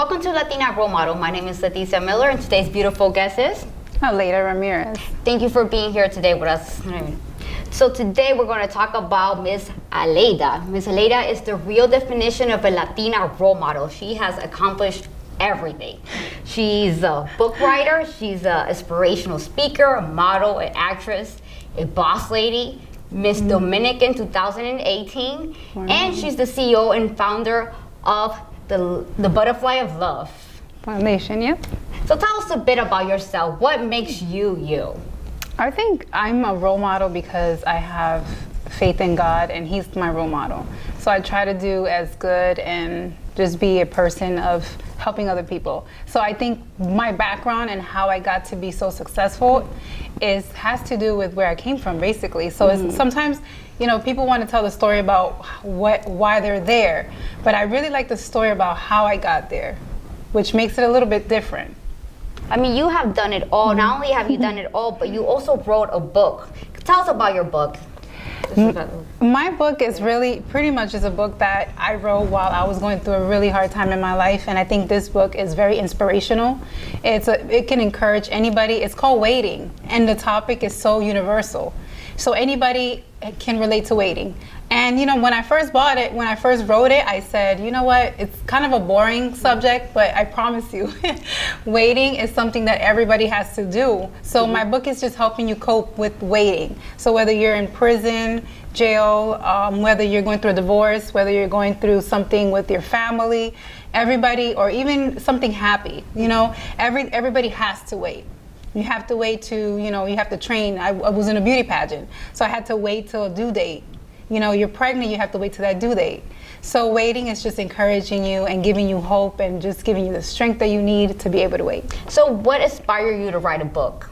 Welcome to Latina Role Model. My name is Leticia Miller, and today's beautiful guest is Aleida Ramirez. Thank you for being here today with us. So today we're going to talk about Miss Aleida. Miss Aleida is the real definition of a Latina role model. She has accomplished everything. She's a book writer, she's an inspirational speaker, a model, an actress, a boss lady, Miss Dominican 2018, and she's the CEO and founder of the Butterfly of Love Foundation, yeah. So tell us a bit about yourself. What makes you you? I think I'm a role model because I have faith in God and He's my role model. So I try to do as good and just be a person of helping other people. So I think my background and how I got to be so successful has to do with where I came from, basically. So it's, sometimes, people want to tell the story about why they're there, but I really like the story about how I got there, which makes it a little bit different. I mean, you have done it all. Not only have you done it all, but you also wrote a book. Tell us about your book. My book is really pretty much is a book that I wrote while I was going through a really hard time in my life, and I think this book is very inspirational. It can encourage anybody. It's called Waiting, and the topic is so universal. So anybody can relate to waiting. And when I first bought it, when I first wrote it, I said, you know what, it's kind of a boring subject, but I promise you, waiting is something that everybody has to do. So my book is just helping you cope with waiting. So whether you're in prison, jail, whether you're going through a divorce, whether you're going through something with your family, everybody, or even something happy, everybody has to wait. You have to wait to, you have to train. I was in a beauty pageant, so I had to wait till a due date. You're pregnant, you have to wait till that due date. So waiting is just encouraging you and giving you hope and just giving you the strength that you need to be able to wait. So what inspired you to write a book?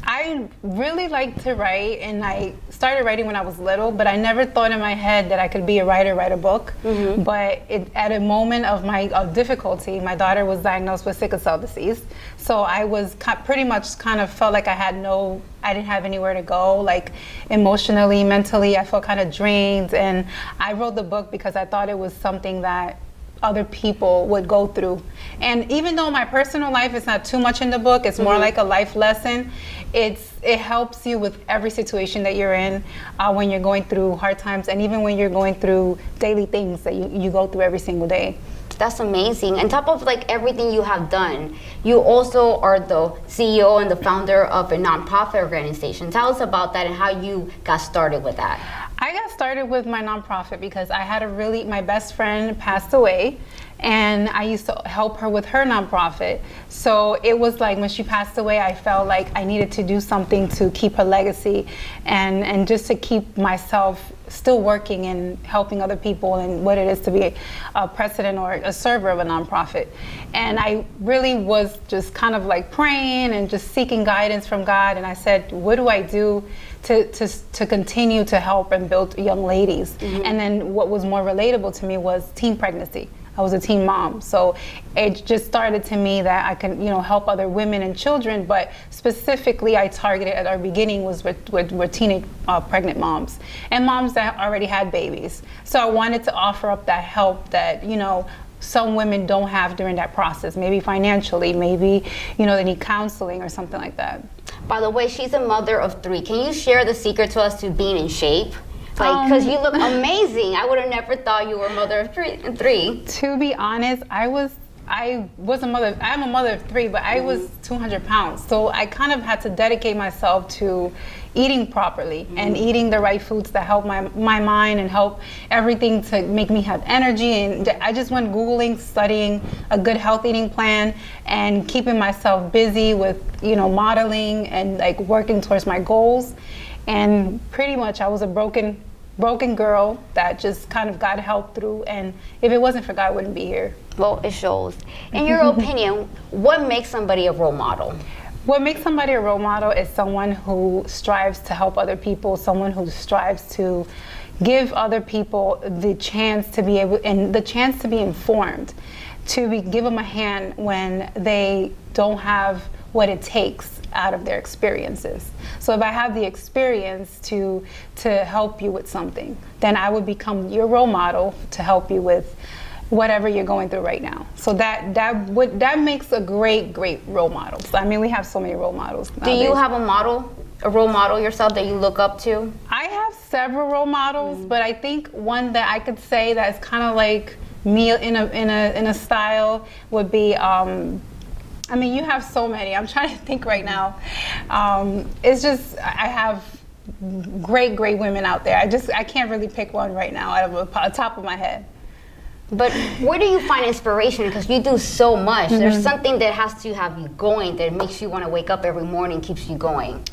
I really like to write, and I started writing when I was little, but I never thought in my head that I could be a writer, write a book. But at a moment of my difficulty, my daughter was diagnosed with sickle cell disease. So I was pretty much kind of felt like I didn't have anywhere to go, like emotionally, mentally, I felt kind of drained. And I wrote the book because I thought it was something that other people would go through. And even though my personal life is not too much in the book, it's more like a life lesson. It helps you with every situation that you're in when you're going through hard times, and even when you're going through daily things that you go through every single day. That's amazing. On top of everything you have done, you also are the CEO and the founder of a nonprofit organization. Tell us about that and how you got started with that. I got started with my nonprofit because I had my best friend passed away, and I used to help her with her nonprofit. So it was like when she passed away, I felt like I needed to do something to keep her legacy and just to keep myself still working and helping other people and what it is to be a president or a server of a nonprofit. And I really was just kind of like praying and just seeking guidance from God. And I said, what do I do to continue to help and build young ladies? And then what was more relatable to me was teen pregnancy. I was a teen mom, so it just started to me that I can, help other women and children, but specifically I targeted at our beginning was with teenage pregnant moms and moms that already had babies. So I wanted to offer up that help that, some women don't have during that process, maybe financially, maybe, they need counseling or something like that. By the way, she's a mother of 3. Can you share the secret to us to being in shape? Because you look amazing. I would have never thought you were a mother of 3. To be honest, I'm a mother of 3, but I was 200 pounds. So I kind of had to dedicate myself to eating properly and eating the right foods that help my mind and help everything to make me have energy. And I just went Googling, studying a good health eating plan and keeping myself busy with, modeling and working towards my goals. And pretty much I was a broken girl that just kind of got help through, and if it wasn't for God, I wouldn't be here. Well, it shows. In your opinion, what makes somebody a role model? What makes somebody a role model is someone who strives to help other people, someone who strives to give other people the chance to be able, and the chance to be informed, give them a hand when they don't have what it takes out of their experiences. So if I have the experience to help you with something, then I would become your role model to help you with whatever you're going through right now. So that makes a great role model. So, I mean, we have so many role models nowadays. Do you have a role model yourself that you look up to? I have several role models, but I think one that I could say that is kind of like me in a style would be, I mean, you have so many. I'm trying to think right now. It's just, I have great women out there. I can't really pick one right now out of the top of my head. But where do you find inspiration? Because you do so much. There's something that has to have you going, that makes you want to wake up every morning, keeps you going.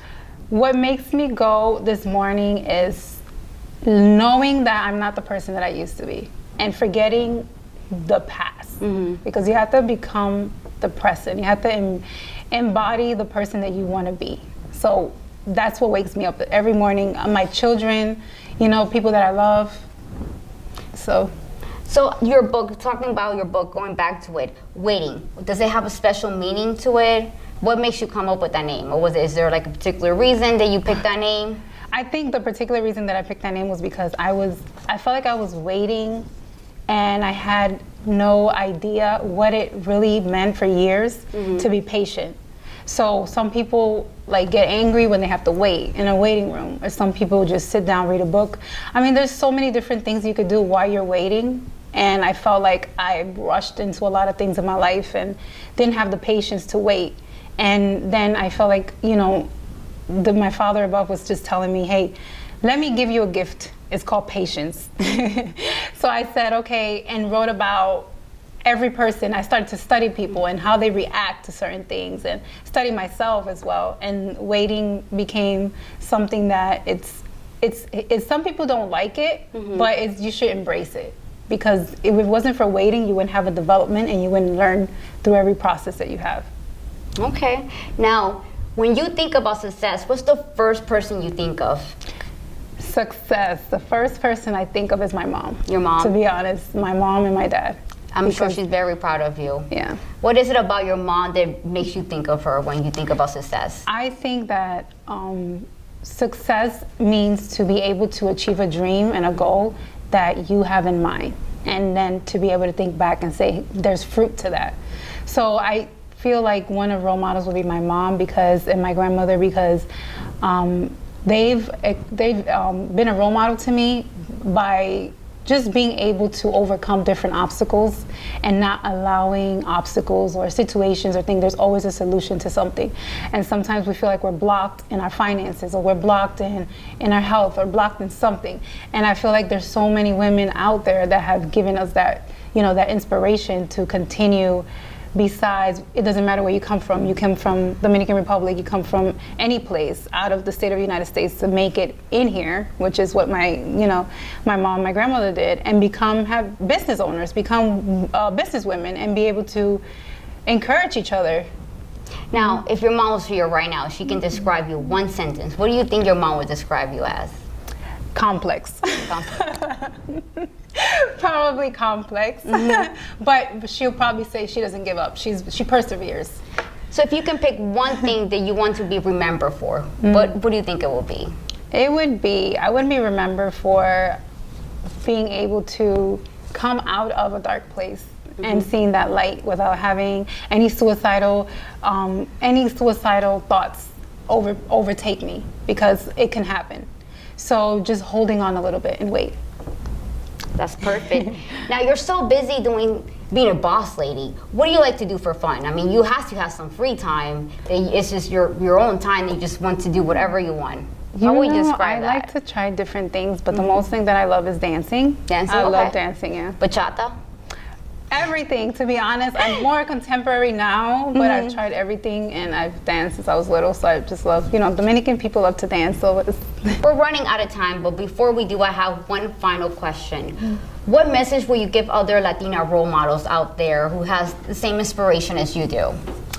What makes me go this morning is knowing that I'm not the person that I used to be, and forgetting the past. Because you have to become the present. You have to embody the person that you want to be. So that's what wakes me up every morning. My children, people that I love. So your book, talking about your book, going back to it, Waiting, does it have a special meaning to it? What makes you come up with that name? Or is there like a particular reason that you picked that name? I think the particular reason that I picked that name was because I felt like I was waiting, and I had no idea what it really meant for years to be patient. So some people like get angry when they have to wait in a waiting room, or some people just sit down, read a book. I mean, there's so many different things you could do while you're waiting. And I felt like I rushed into a lot of things in my life and didn't have the patience to wait. And then I felt like, my Father above was just telling me, hey, let me give you a gift. It's called patience. So I said, okay, and wrote about every person. I started to study people and how they react to certain things, and study myself as well. And waiting became something that it's some people don't like it, but you should embrace it. Because if it wasn't for waiting, you wouldn't have a development, and you wouldn't learn through every process that you have. Okay. Now, when you think about success, what's the first person you think of? Success. The first person I think of is my mom. Your mom? To be honest, my mom and my dad. I'm sure she's very proud of you. Yeah. What is it about your mom that makes you think of her when you think about success? I think that success means to be able to achieve a dream and a goal that you have in mind, and then to be able to think back and say there's fruit to that. So I feel like one of role models would be my mom and my grandmother, because they've been a role model to me by just being able to overcome different obstacles and not allowing obstacles or situations or things. There's always a solution to something. And sometimes we feel like we're blocked in our finances, or we're blocked in our health, or blocked in something. And I feel like there's so many women out there that have given us that, that inspiration to continue. Besides, it doesn't matter where you come from. You come from Dominican Republic, you come from any place out of the state of the United States to make it in here, which is what my mom, my grandmother did, and have business owners, become business women, and be able to encourage each other. Now, if your mom was here right now, she can describe you one sentence. What do you think your mom would describe you as? Complex. Probably complex, but she'll probably say she doesn't give up. She perseveres. So if you can pick one thing that you want to be remembered for, what do you think it will be? I would be remembered for being able to come out of a dark place and seeing that light without having any suicidal thoughts overtake me, because it can happen. So just holding on a little bit and wait. That's perfect. Now, you're so busy being a boss lady. What do you like to do for fun? I mean, you have to have some free time. It's just your own time that you just want to do whatever you want. How would you describe that? I like to try different things, but the most thing that I love is dancing. Dancing? I love dancing, yeah. Bachata? Everything, to be honest. I'm more contemporary now, but I've tried everything, and I've danced since I was little, so I just love, Dominican people love to dance, so We're running out of time, but before we do, I have one final question. What message will you give other Latina role models out there who has the same inspiration as you do?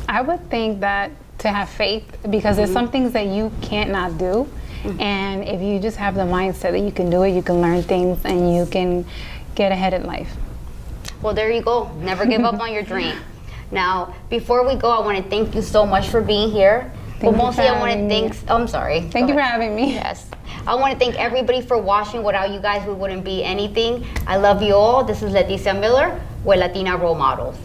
I would think that to have faith, because there's some things that you can't not do, and if you just have the mindset that you can do it, you can learn things, and you can get ahead in life. Well, there you go. Never give up on your dream. Now, before we go, I want to thank you so much for being here. Thank you for having me. I'm sorry. Thank you for having me. Yes. I want to thank everybody for watching. Without you guys, we wouldn't be anything. I love you all. This is Leticia Miller with Latina Role Models.